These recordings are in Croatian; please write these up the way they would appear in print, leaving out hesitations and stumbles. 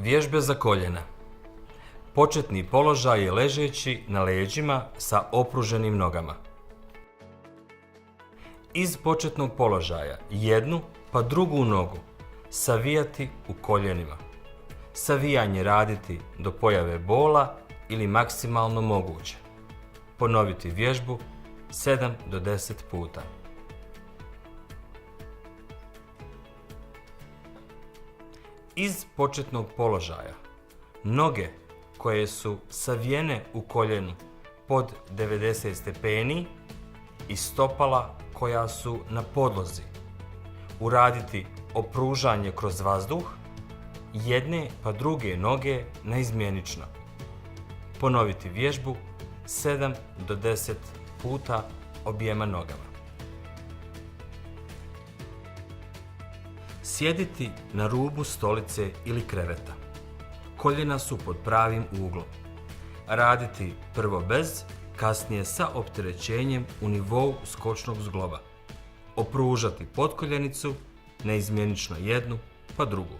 Vježbe za koljena. Početni položaj je ležeći na leđima sa opruženim nogama. Iz početnog položaja jednu pa drugu nogu savijati u koljenima. Savijanje raditi do pojave bola ili maksimalno moguće. Ponoviti vježbu 7 do 10 puta. Iz početnog položaja noge koje su savijene u koljenu pod 90 stepeni i stopala koja su na podlozi. Uraditi opružanje kroz vazduh jedne pa druge noge naizmjenično. Ponoviti vježbu 7 do 10 puta objema nogama. Sjediti na rubu stolice ili kreveta. Koljena su pod pravim uglom. Raditi prvo bez, kasnije sa opterećenjem u nivou skočnog zgloba. Opružati potkoljenicu, neizmjenično jednu pa drugu.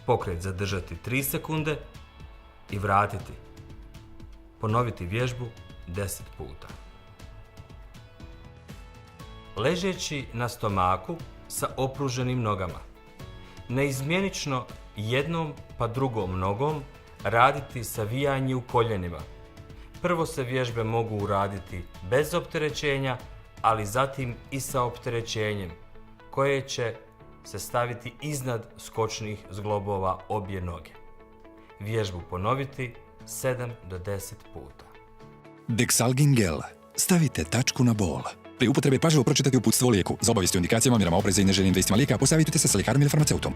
Pokret zadržati 3 sekunde i vratiti. Ponoviti vježbu 10 puta. Ležeći na stomaku sa opruženim nogama. Neizmjenično jednom pa drugom nogom raditi savijanje u koljenima. Prvo se vježbe mogu uraditi bez opterećenja, ali zatim i sa opterećenjem, koje će se staviti iznad skočnih zglobova obje noge. Vježbu ponoviti 7 do 10 puta. Dexalgin gel. Stavite tačku na bol. Pri upotrebi pažljivo pročitati uputstvo o lijeku. Za obavijesti o indikacijama, mjerama opreza i neželjenim dejstvima lijeka posavitujte se sa ljekarom ili farmaceutom.